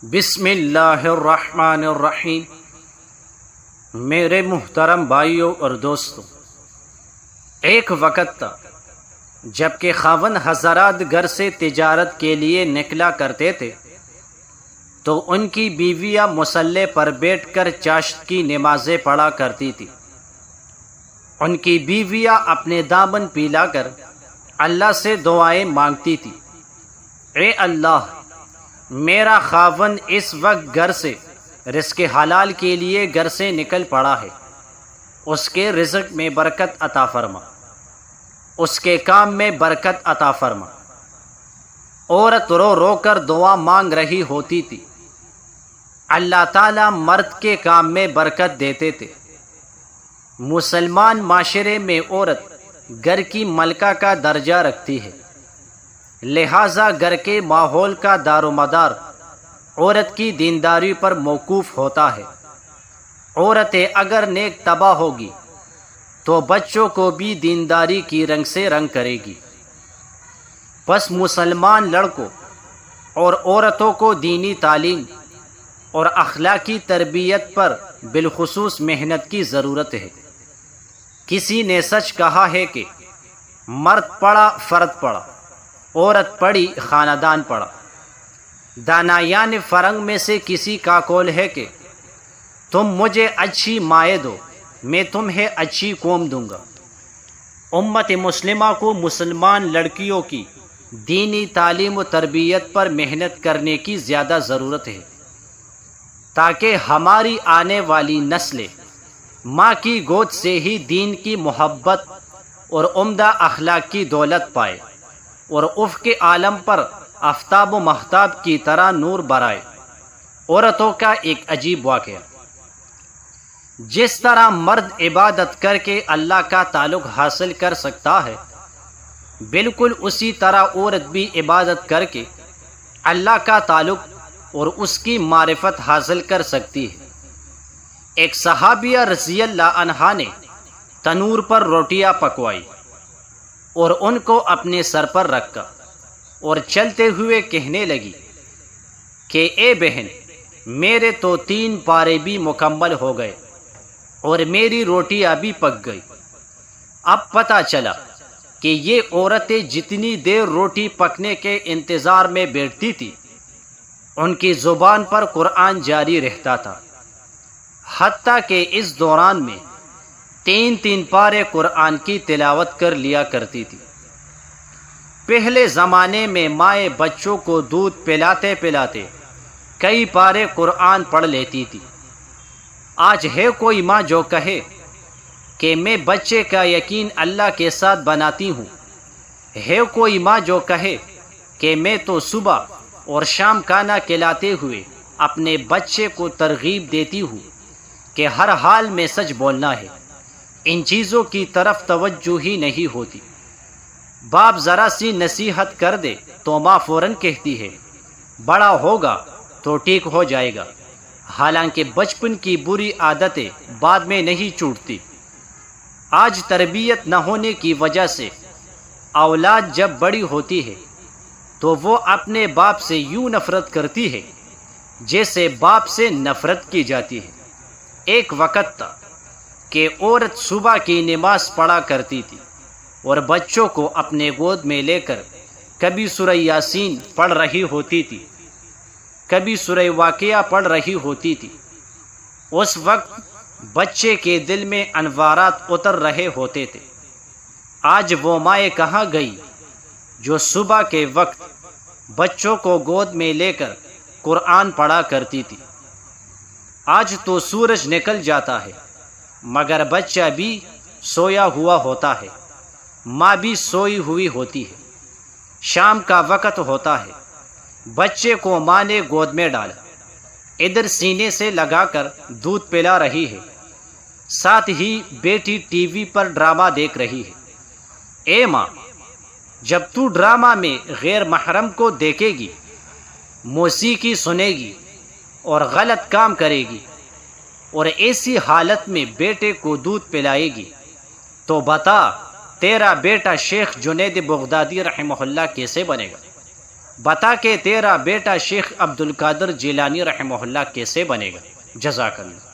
بسم اللہ الرحمن الرحیم۔ میرے محترم بھائیوں اور دوستوں، ایک وقت تھا جب کہ خاوند حضرات گھر سے تجارت کے لیے نکلا کرتے تھے تو ان کی بیویاں مصلے پر بیٹھ کر چاشت کی نمازیں پڑھا کرتی تھی۔ ان کی بیویاں اپنے دامن پھیلا کر اللہ سے دعائیں مانگتی تھی، اے اللہ، میرا خاوند اس وقت گھر سے رزق حلال کے لیے گھر سے نکل پڑا ہے، اس کے رزق میں برکت عطا فرما، اس کے کام میں برکت عطا فرما۔ عورت رو رو کر دعا مانگ رہی ہوتی تھی، اللہ تعالیٰ مرد کے کام میں برکت دیتے تھے۔ مسلمان معاشرے میں عورت گھر کی ملکہ کا درجہ رکھتی ہے، لہٰذا گھر کے ماحول کا دار و مدار عورت کی دینداری پر موقوف ہوتا ہے۔ عورت اگر نیک تباہ ہوگی تو بچوں کو بھی دینداری کی رنگ سے رنگ کرے گی۔ بس مسلمان لڑکوں اور عورتوں کو دینی تعلیم اور اخلاقی تربیت پر بالخصوص محنت کی ضرورت ہے۔ کسی نے سچ کہا ہے کہ مرد پڑھا فرد پڑھا، عورت پڑھی خاندان پڑھا۔ دانایان فرنگ میں سے کسی کا قول ہے کہ تم مجھے اچھی مائیں دو، میں تمہیں اچھی قوم دوں گا۔ امت مسلمہ کو مسلمان لڑکیوں کی دینی تعلیم و تربیت پر محنت کرنے کی زیادہ ضرورت ہے تاکہ ہماری آنے والی نسلیں ماں کی گود سے ہی دین کی محبت اور عمدہ اخلاق کی دولت پائے اور افق عالم پر آفتاب و مہتاب کی طرح نور برائے۔ عورتوں کا ایک عجیب واقعہ، جس طرح مرد عبادت کر کے اللہ کا تعلق حاصل کر سکتا ہے، بالکل اسی طرح عورت بھی عبادت کر کے اللہ کا تعلق اور اس کی معرفت حاصل کر سکتی ہے۔ ایک صحابیہ رضی اللہ عنہا نے تنور پر روٹیاں پکوائی اور ان کو اپنے سر پر رکھا اور چلتے ہوئے کہنے لگی کہ اے بہن، میرے تو 3 پارے بھی مکمل ہو گئے اور میری روٹیاں بھی پک گئی۔ اب پتہ چلا کہ یہ عورتیں جتنی دیر روٹی پکنے کے انتظار میں بیٹھتی تھی، ان کی زبان پر قرآن جاری رہتا تھا، حتیٰ کہ اس دوران میں 3 پارے قرآن کی تلاوت کر لیا کرتی تھی۔ پہلے زمانے میں مائیں بچوں کو دودھ پلاتے پلاتے کئی پارے قرآن پڑھ لیتی تھی۔ آج ہے کوئی ماں جو کہے کہ میں بچے کا یقین اللہ کے ساتھ بناتی ہوں، ہے کوئی ماں جو کہے کہ میں تو صبح اور شام کھانا کھلاتے ہوئے اپنے بچے کو ترغیب دیتی ہوں کہ ہر حال میں سچ بولنا ہے، ان چیزوں کی طرف توجہ ہی نہیں ہوتی۔ باپ ذرا سی نصیحت کر دے تو ماں فوراً کہتی ہے بڑا ہوگا تو ٹھیک ہو جائے گا، حالانکہ بچپن کی بری عادتیں بعد میں نہیں چھوٹتی۔ آج تربیت نہ ہونے کی وجہ سے اولاد جب بڑی ہوتی ہے تو وہ اپنے باپ سے یوں نفرت کرتی ہے جیسے باپ سے نفرت کی جاتی ہے۔ ایک وقت تھا کہ عورت صبح کی نماز پڑھا کرتی تھی اور بچوں کو اپنے گود میں لے کر کبھی سورہ یاسین پڑھ رہی ہوتی تھی، کبھی سورہ واقعہ پڑھ رہی ہوتی تھی۔ اس وقت بچے کے دل میں انوارات اتر رہے ہوتے تھے۔ آج وہ مائیں کہاں گئی جو صبح کے وقت بچوں کو گود میں لے کر قرآن پڑھا کرتی تھی؟ آج تو سورج نکل جاتا ہے مگر بچہ بھی سویا ہوا ہوتا ہے، ماں بھی سوئی ہوئی ہوتی ہے۔ شام کا وقت ہوتا ہے، بچے کو ماں نے گود میں ڈالا، ادھر سینے سے لگا کر دودھ پلا رہی ہے، ساتھ ہی بیٹی ٹی وی پر ڈرامہ دیکھ رہی ہے۔ اے ماں، جب تو ڈرامہ میں غیر محرم کو دیکھے گی، موسیقی سنے گی اور غلط کام کرے گی اور ایسی حالت میں بیٹے کو دودھ پلائے گی تو بتا تیرا بیٹا شیخ جنید بغدادی رحمہ اللہ کیسے بنے گا؟ بتا کہ تیرا بیٹا شیخ عبد القادر جیلانی رحمہ اللہ کیسے بنے گا؟ جزاک اللہ۔